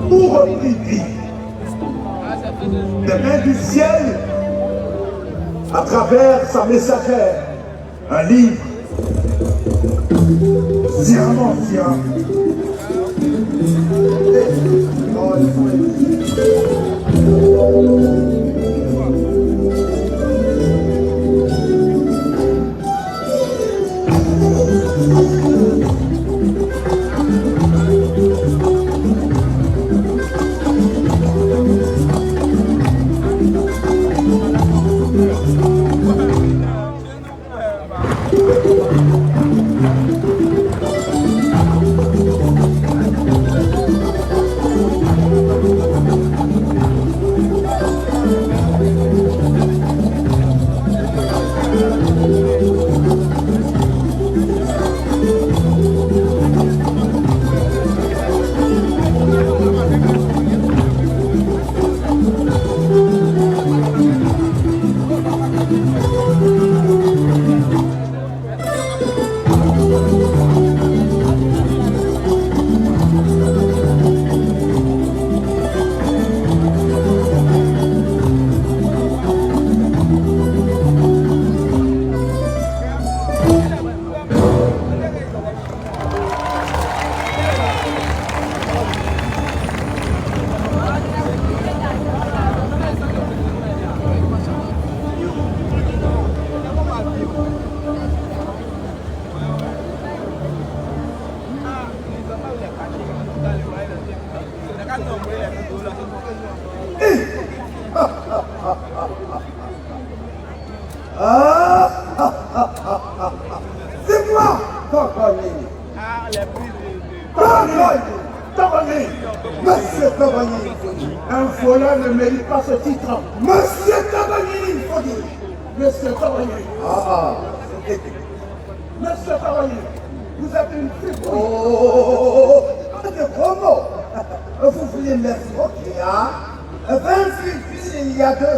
S12: pour repris des mains du ciel, à travers sa messagère, un livre sciemment ancien. C'est moi, Togoni. Monsieur Togoni, un voleur ne mérite pas ce titre. Monsieur Togoni, il faut dire. Monsieur Togoni. Monsieur Togoni, vous êtes une fille. Oh, de gros mots. Vous voulez m'expliquer, hein? 28 filles il y a 2 ans.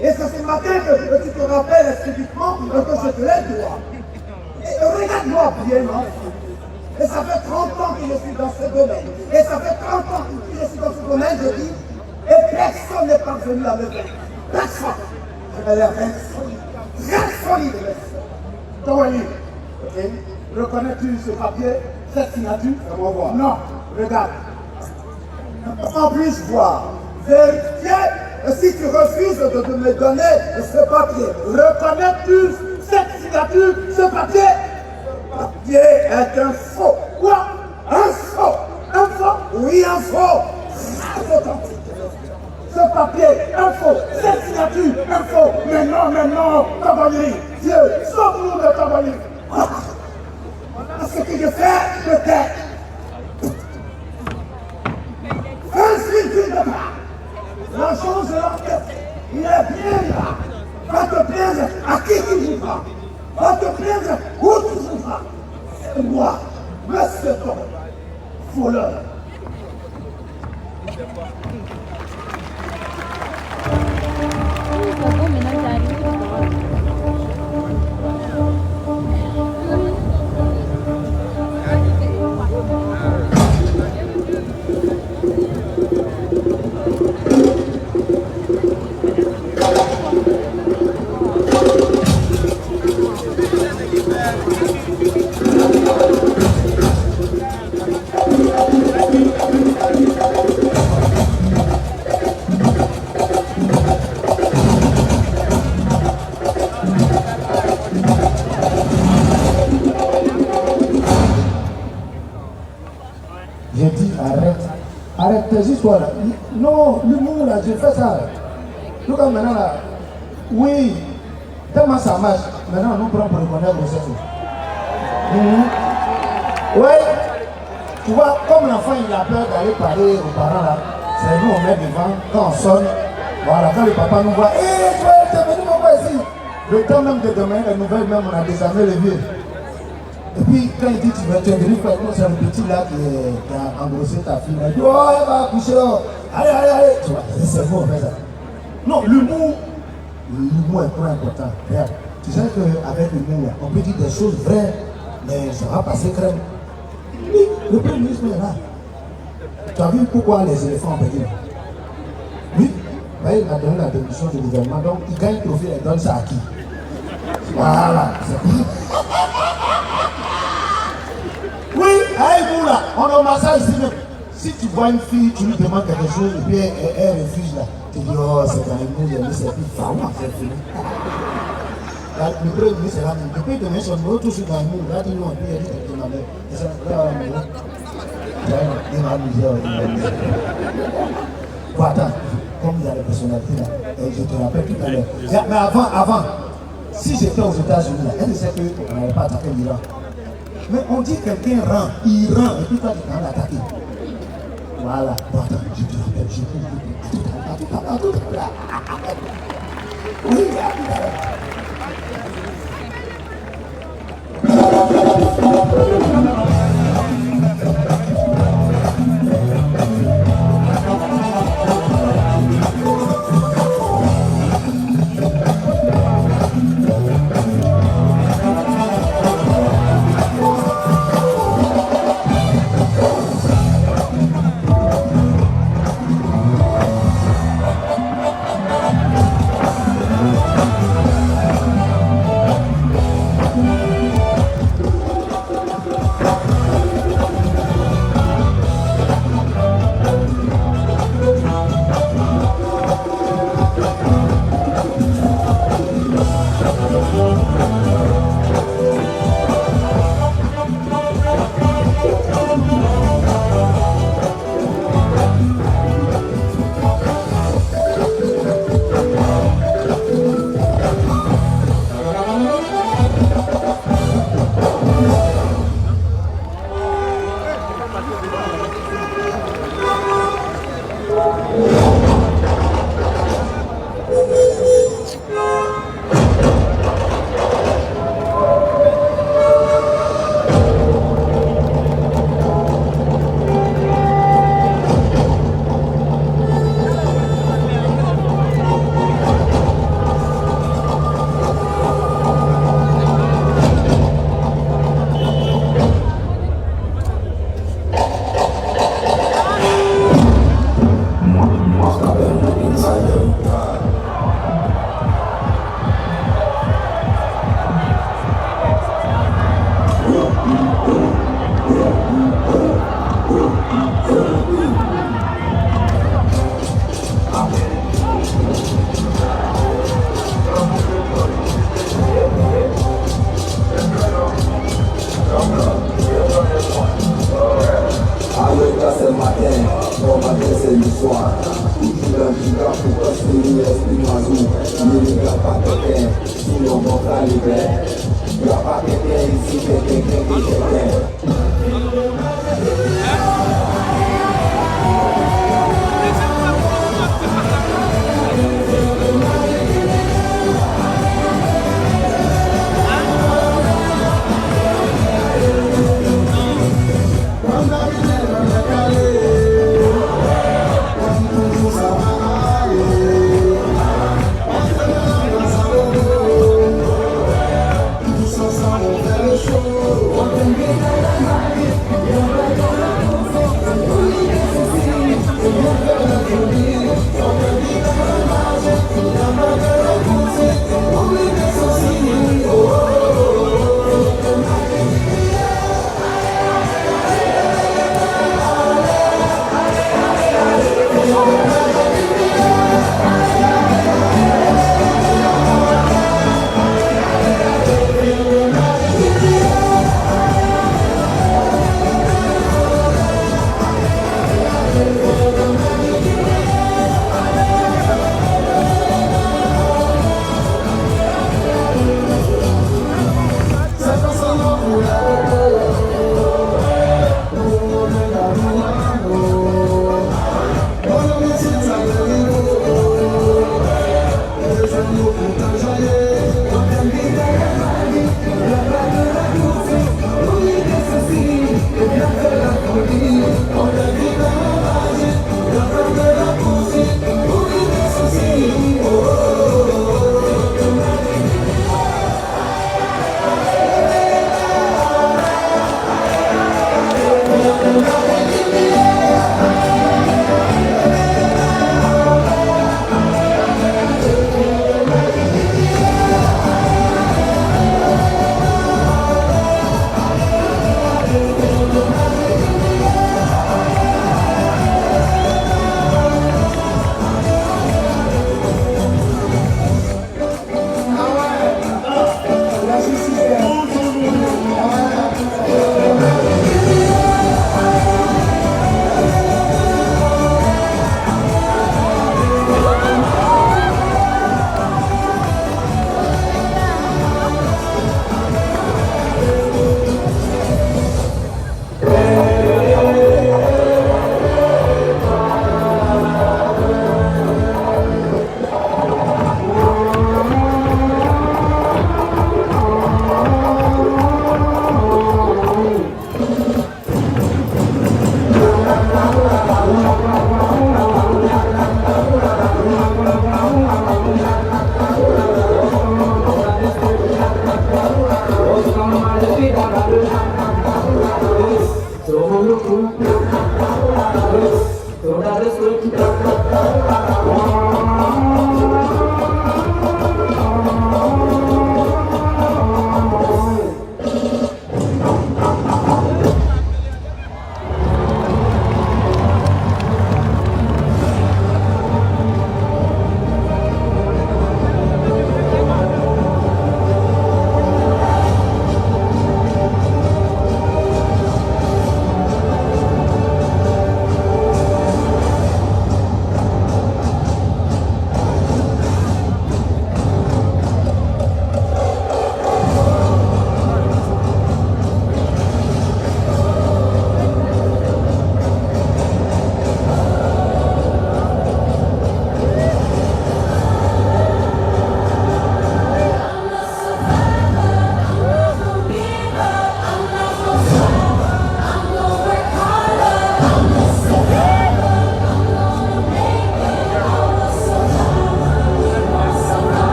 S12: Et c'est ce matin que tu te rappelles subitement que je te lève droit. Et regarde-moi bien, non? Et ça fait 30 ans que je suis dans ce domaine. Et ça fait 30 ans que je suis dans ce domaine, je dis, et personne n'est parvenu à me vaincre. Personne. Je vais les vaincre solide. Très solide, monsieur. Togoni, ok? Reconnais-tu ce papier, cette signature? Comment voir? Non, regarde. En plus voir, vérifier si tu refuses de me donner ce papier. Reconnais-tu cette signature, ce papier? Ce papier est un faux. Quoi? Un faux? Un faux? Oui, un faux. Très authentique. Ce papier, un faux. Cette signature, un faux. Mais non, Togoni. Dieu, sauve-nous de Togoni. Ce que je fais, peut-être. Insulte de pas. La chose de l'enquête, il est bien là. Va te plaindre à qui tu voudras. Va te plaindre où tu voudras. C'est moi, monsieur Togoni, voleur. J'ai dit arrête tes histoires là. Non, l'humour là, j'ai fait ça. Donc maintenant là, oui, tellement ça marche, maintenant on nous prend pour reconnaître le sexe. Oui, tu vois, comme l'enfant il a peur d'aller parler aux parents là, c'est nous on met devant, quand on sonne, voilà, quand le papa nous voit, hé, toi, t'es venu me voir ici. Le temps même de demain, les nouvelles même, on a désarmé les vieux. Et puis quand il dit tu es venu faire quoi, c'est un petit là qui a engrossé ta fille, il dit oh elle va accoucher, oh. Allez, tu vois, c'est bon, on fait ça. Non, l'humour est trop important. Regarde, tu sais qu'avec l'humour, on peut dire des choses vraies, mais ça va passer crème. Oui, le Premier ministre est là. Tu as vu pourquoi les éléphants ont perdu? Oui, il a donné la démission du gouvernement, donc il gagne le trophée et donne ça à qui? Voilà. Oui, avec vous là, on a un massage ici même. Si tu vois une fille, tu lui demandes quelque chose et puis elle refuse là. Tu dis, oh, c'est dans le monde, j'ai mis cette fille, vraiment, c'est fini. Là, le Premier ministre est là, depuis qu'il donne son numéro, tout sur dans le monde, là, il non, puis il dit, tu m'as mis. Et ça, là, il m'a amusé. Bon, attends, comme il y a les personnalités là, je te rappelle tout à l'heure. Mais avant, si j'étais aux États-Unis là, elle sait qu'on n'avait pas attaqué l'Iran. Mais on dit quelqu'un rend, il rend, et puis toi tu t'en as attaqué. Voilà. Bon, attends, je te rappelle, je peux à tout à l'heure. Oui, à tout à l'heure.
S3: Show,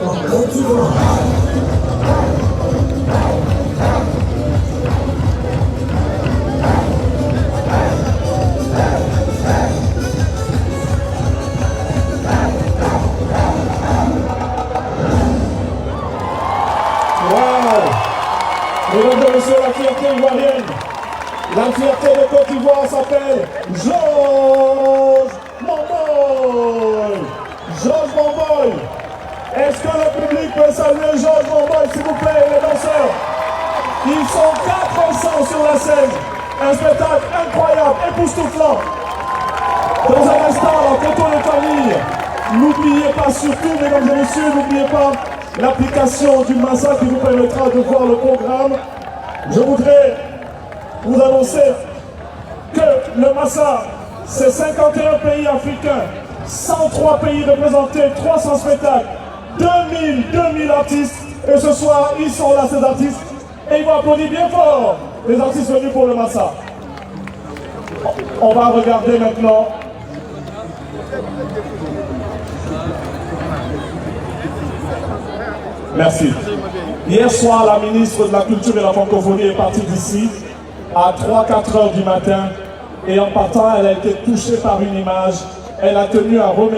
S14: en Côte d'Ivoire.
S1: Mesdames et messieurs, la fierté ivoirienne, la fierté de Côte d'Ivoire s'appelle Georges Mamboy. Georges Mamboy. Est-ce que le public peut saluer Georges Mamboy, s'il vous plaît, les danseurs? Ils sont 400 sur la scène. Un spectacle incroyable, époustouflant. Dans un instant, en photo de famille, n'oubliez pas surtout, mesdames et messieurs, n'oubliez pas l'application du Massa qui vous permettra de voir le programme. Je voudrais vous annoncer que le Massa, c'est 51 pays africains, 103 pays représentés, 300 spectacles, 2000 artistes. Et ce soir, ils sont là, ces artistes. Et ils vont applaudir bien fort les artistes venus pour le Massa. On va regarder maintenant. Merci. Hier soir, la ministre de la Culture et de la Francophonie est partie d'ici à 3-4 heures du matin et en partant, elle a été touchée par une image. Elle a tenu à remercier